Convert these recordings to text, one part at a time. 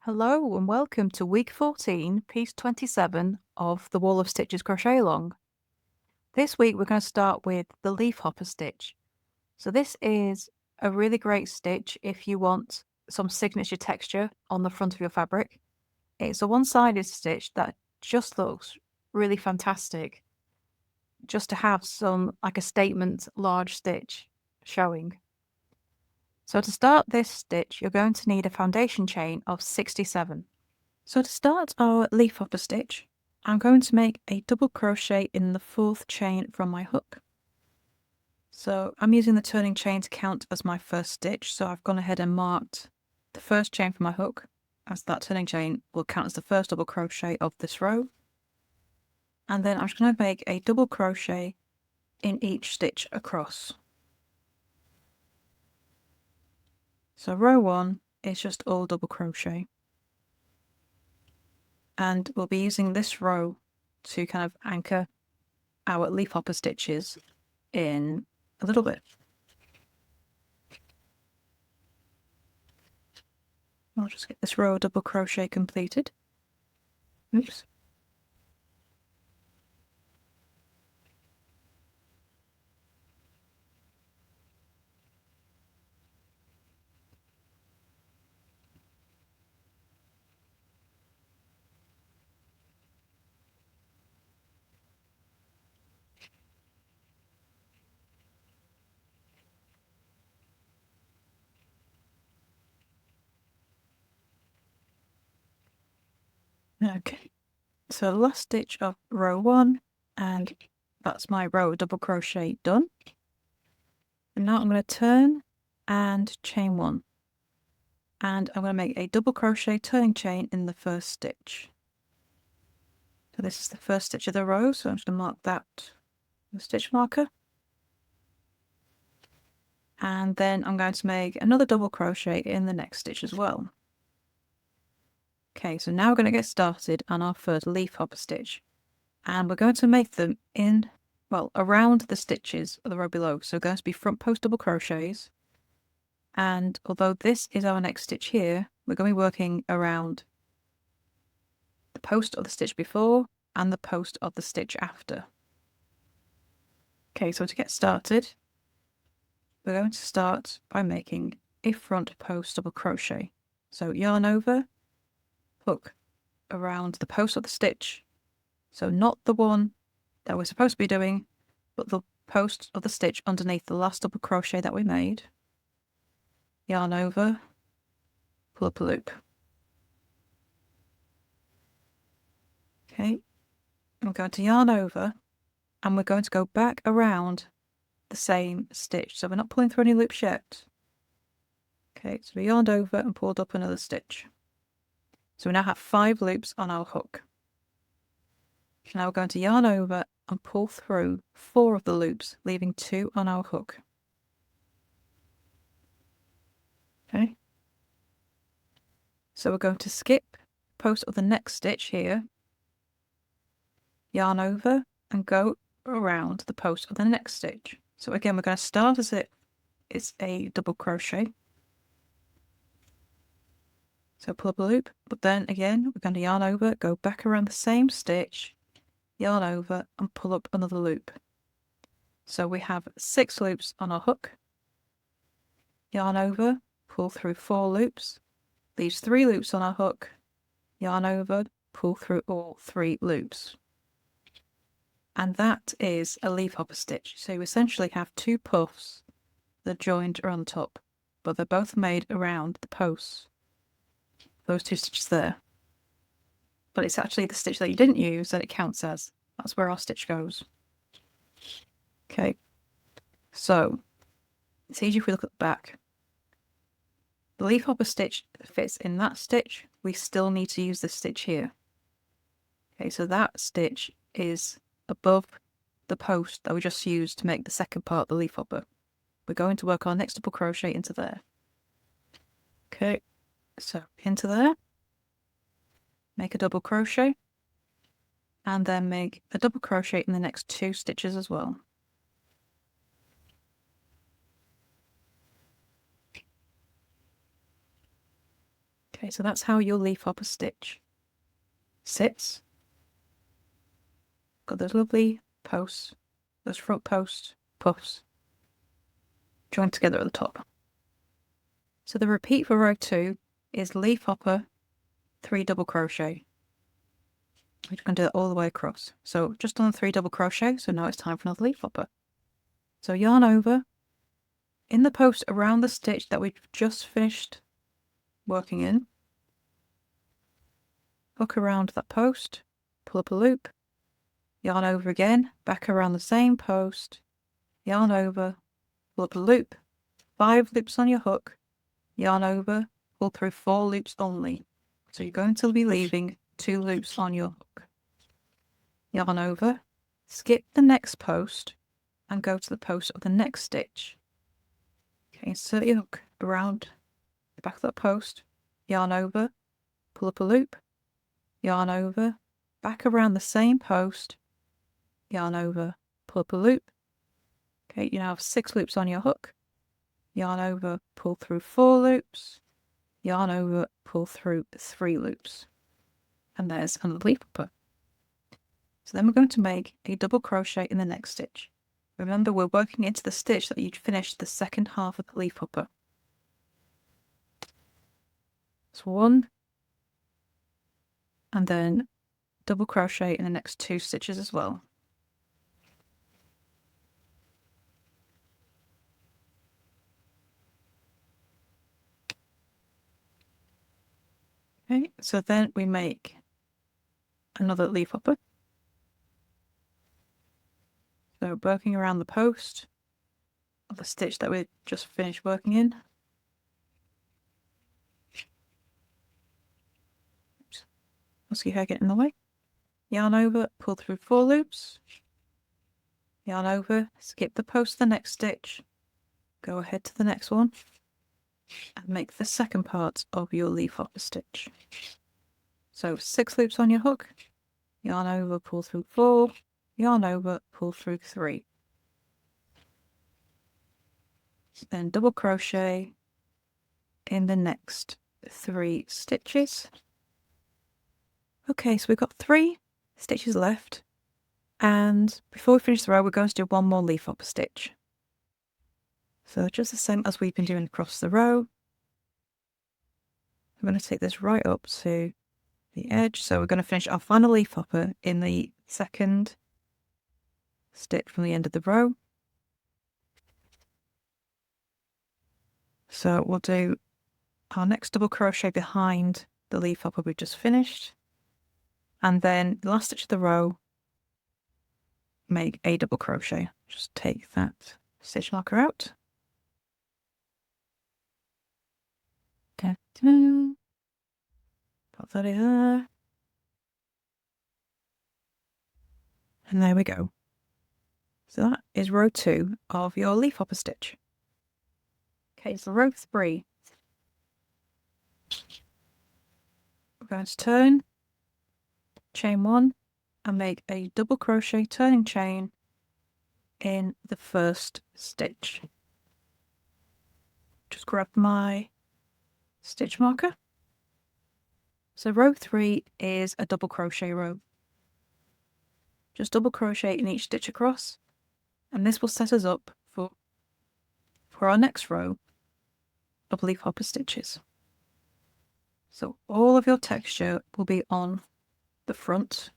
Hello and welcome to week 14, piece 27 of the Wall of Stitches crochet along. This week we're going to start with the leaf hopper stitch. So this is a really great stitch if you want some signature texture on the front of your fabric. It's a one-sided stitch that just looks really fantastic just to have some like a statement large stitch showing. So to start this stitch, you're going to need a foundation chain of 67. So to start our leaf hopper stitch, I'm going to make a double crochet in the 4th chain from my hook. So I'm using the turning chain to count as my first stitch, so I've gone ahead and marked the first chain from my hook, as that turning chain will count as the first double crochet of this row. And then I'm just going to make a double crochet in each stitch across. So row 1 is just all double crochet. And we'll be using this row to kind of anchor our leaf hopper stitches in a little bit. I'll just get this row of double crochet completed. Oops. Okay, so the last stitch of row 1, and that's my row of double crochet done. And now I'm going to turn and chain 1, and I'm going to make a double crochet turning chain in the first stitch. So this is the first stitch of the row, so I'm just going to mark that with a stitch marker. And then I'm going to make another double crochet in the next stitch as well. Okay, so now we're going to get started on our first leaf hopper stitch, and we're going to make them in, well, around the stitches of the row below. So going to be front post double crochets, and although this is our next stitch here, we're going to be working around the post of the stitch before and the post of the stitch after. Okay, so to get started, we're going to start by making a front post double crochet. So yarn over, hook around the post of the stitch, so not the one that we're supposed to be doing, but the post of the stitch underneath the last double crochet that we made. Yarn over, pull up a loop. Okay, I'm going to yarn over, and we're going to go back around the same stitch, so we're not pulling through any loops yet. Okay, so we yarned over and pulled up another stitch. So we now have 5 loops on our hook. Now we're going to yarn over and pull through 4 of the loops, leaving 2 on our hook. Okay. So we're going to skip post of the next stitch here, yarn over and go around the post of the next stitch. So again, we're going to start as if it's a double crochet. So pull up a loop, but then again, we're going to yarn over, go back around the same stitch, yarn over and pull up another loop. So we have 6 loops on our hook, yarn over, pull through 4 loops, leaves 3 loops on our hook, yarn over, pull through all 3 loops. And that is a leaf hopper stitch. So you essentially have 2 puffs that are joined around the top, but they're both made around the posts. Those 2 stitches there. But it's actually the stitch that you didn't use that it counts as. That's where our stitch goes. Okay, so it's easy if we look at the back. The leaf hopper stitch fits in that stitch. We still need to use this stitch here. Okay, so that stitch is above the post that we just used to make the second part of the leaf hopper. We're going to work our next double crochet into there. Okay, so into there, make a double crochet, and then make a double crochet in the next 2 stitches as well. Okay, so that's how your leaf hopper stitch sits. Got those lovely posts, those front post puffs joined together at the top. So the repeat for row 2 is leaf hopper, 3 double crochet. We're going to do that all the way across. So just done 3 double crochet, so now it's time for another leaf hopper. So yarn over in the post around the stitch that we've just finished working in. Hook around that post, pull up a loop, yarn over again, back around the same post, yarn over, pull up a loop, 5 loops on your hook, yarn over, pull through 4 loops only. So you're going to be leaving 2 loops on your hook. Yarn over, skip the next post and go to the post of the next stitch. Okay, insert your hook around the back of that post, yarn over, pull up a loop, yarn over, back around the same post, yarn over, pull up a loop. Okay, you now have 6 loops on your hook, yarn over, pull through 4 loops, yarn over, pull through 3 loops. And there's another leaf hopper. So then we're going to make a double crochet in the next stitch. Remember, we're working into the stitch that you'd finished the second half of the leaf hopper. So 1, and then double crochet in the next 2 stitches as well. Okay, so then we make another leaf hopper. So working around the post of the stitch that we just finished working in. Oops. Musky hair get in the way. Yarn over, pull through 4 loops. Yarn over, skip the post of the next stitch. Go ahead to the next one and make the second part of your leaf hopper stitch. So 6 loops on your hook, yarn over, pull through 4, yarn over, pull through 3. Then double crochet in the next 3 stitches. Okay, so we've got 3 stitches left, and before we finish the row we're going to do one more leaf hopper stitch. So just the same as we've been doing across the row. I'm going to take this right up to the edge, so we're going to finish our final leaf hopper in the second stitch from the end of the row. So we'll do our next double crochet behind the leaf hopper we just finished, and then the last stitch of the row, make a double crochet. Just take that stitch marker out. Okay, put that in there, and there we go. So that is row 2 of your leaf hopper stitch. Okay, so row 3. We're going to turn, chain 1, and make a double crochet turning chain in the first stitch. Just grab my stitch marker. So row 3 is a double crochet row. Just double crochet in each stitch across, and this will set us up for our next row of leaf hopper stitches. So all of your texture will be on the front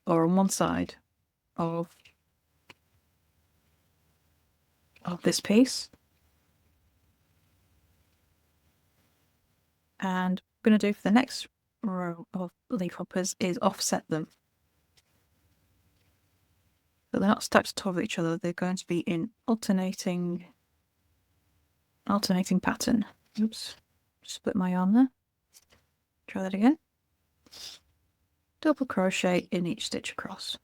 or on one side of this piece. And what we're going to do for the next row of leaf hoppers is offset them. So they're not stacked on top of each other, they're going to be in alternating pattern. Oops, split my yarn there. Try that again. Double crochet in each stitch across.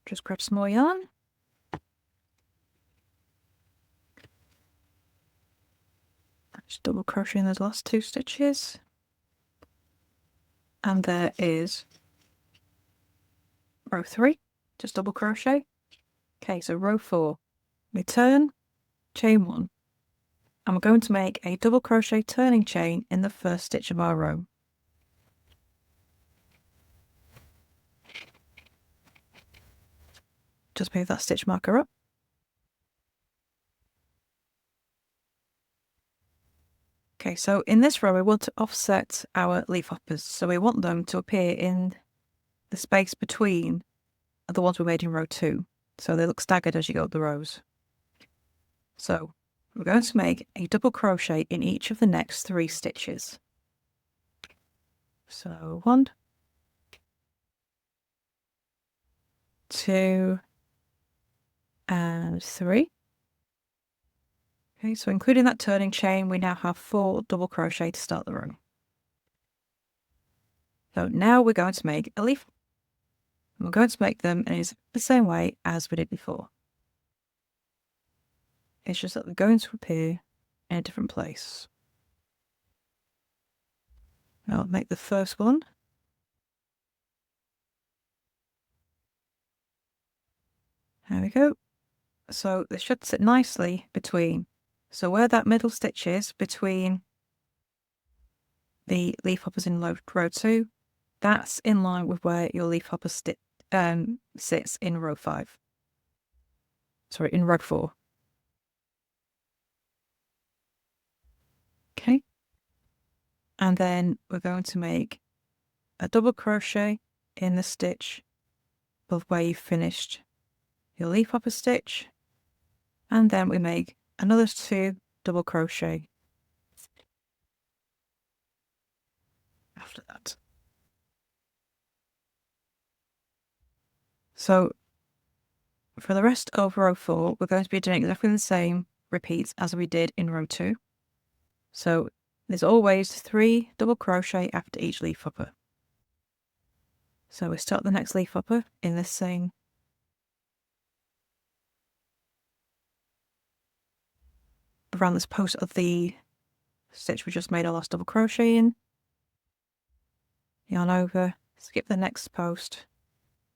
Just grab some more yarn. Just double crochet in those last 2 stitches. And there is row 3, just double crochet. Okay, so row 4, we turn, chain 1, and we're going to make a double crochet turning chain in the first stitch of our row. Just move that stitch marker up. Okay, so in this row we want to offset our leaf hoppers, so we want them to appear in the space between the ones we made in row 2, so they look staggered as you go up the rows. So we're going to make a double crochet in each of the next 3 stitches. So 1, 2, and 3. Okay, so including that turning chain, we now have 4 double crochet to start the row. So now we're going to make a leaf. We're going to make them in the same way as we did before. It's just that they're going to appear in a different place. I'll make the first one. There we go. So they should sit nicely between. So where that middle stitch is between the leaf hoppers in row 2, that's in line with where your leaf hopper sits in row 5. Sorry, in row 4. Okay. And then we're going to make a double crochet in the stitch above where you finished your leaf hopper stitch, and then we make another 2 double crochet after that. So for the rest of row 4, we're going to be doing exactly the same repeats as we did in row 2. So there's always 3 double crochet after each leaf hopper. So we start the next leaf hopper in the same around this post of the stitch we just made our last double crochet in, yarn over, skip the next post,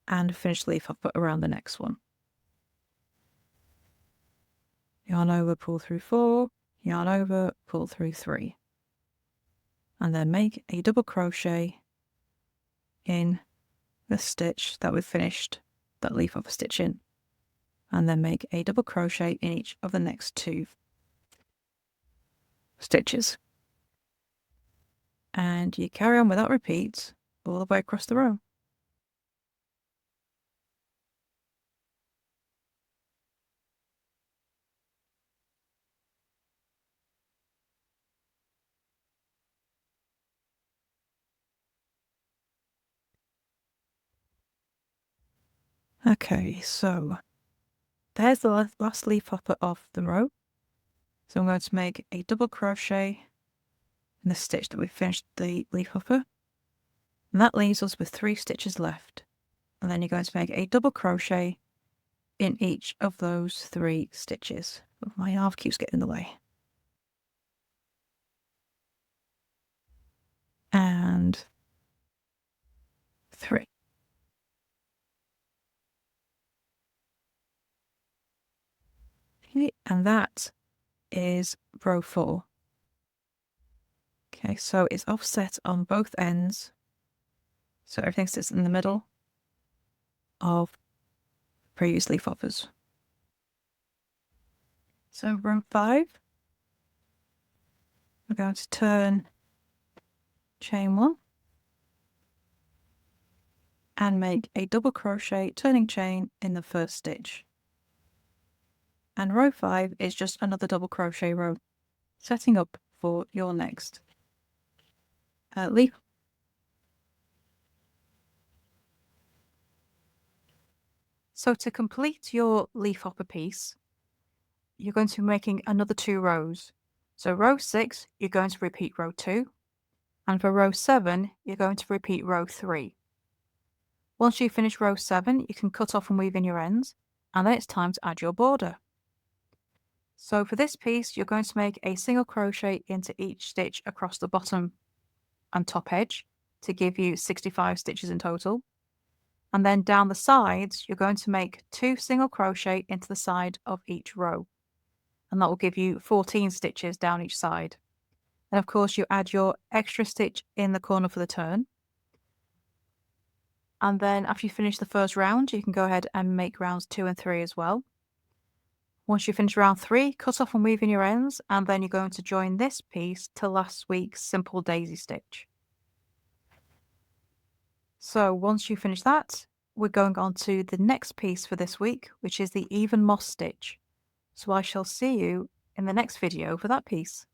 and finish the leaf hopper around the next one. Yarn over, pull through 4, yarn over, pull through 3, and then make a double crochet in the stitch that we've finished that leaf hopper stitch in, and then make a double crochet in each of the next 2 stitches. And you carry on with that repeat all the way across the row. Okay, so there's the last leaf hopper of the row. So I'm going to make a double crochet in the stitch that we finished the leaf hopper, and that leaves us with 3 stitches left. And then you're going to make a double crochet in each of those 3 stitches. Oh, my arm keeps getting in the way. And 3. Okay, and that is row 4. Okay, so it's offset on both ends. So everything sits in the middle of previous leaf hoppers. So row 5, we're going to turn, chain 1, and make a double crochet turning chain in the first stitch. And row 5 is just another double crochet row, setting up for your next leaf. So to complete your leaf hopper piece, you're going to be making another 2 rows. So row 6, you're going to repeat row 2, and for row 7, you're going to repeat row 3. Once you finish row 7, you can cut off and weave in your ends, and then it's time to add your border. So for this piece, you're going to make a single crochet into each stitch across the bottom and top edge to give you 65 stitches in total. And then down the sides, you're going to make 2 single crochet into the side of each row. And that will give you 14 stitches down each side. And of course, you add your extra stitch in the corner for the turn. And then after you finish the first round, you can go ahead and make rounds 2 and 3 as well. Once you finish round 3, cut off and weave in your ends, and then you're going to join this piece to last week's simple daisy stitch. So once you finish that, we're going on to the next piece for this week, which is the even moss stitch. So I shall see you in the next video for that piece.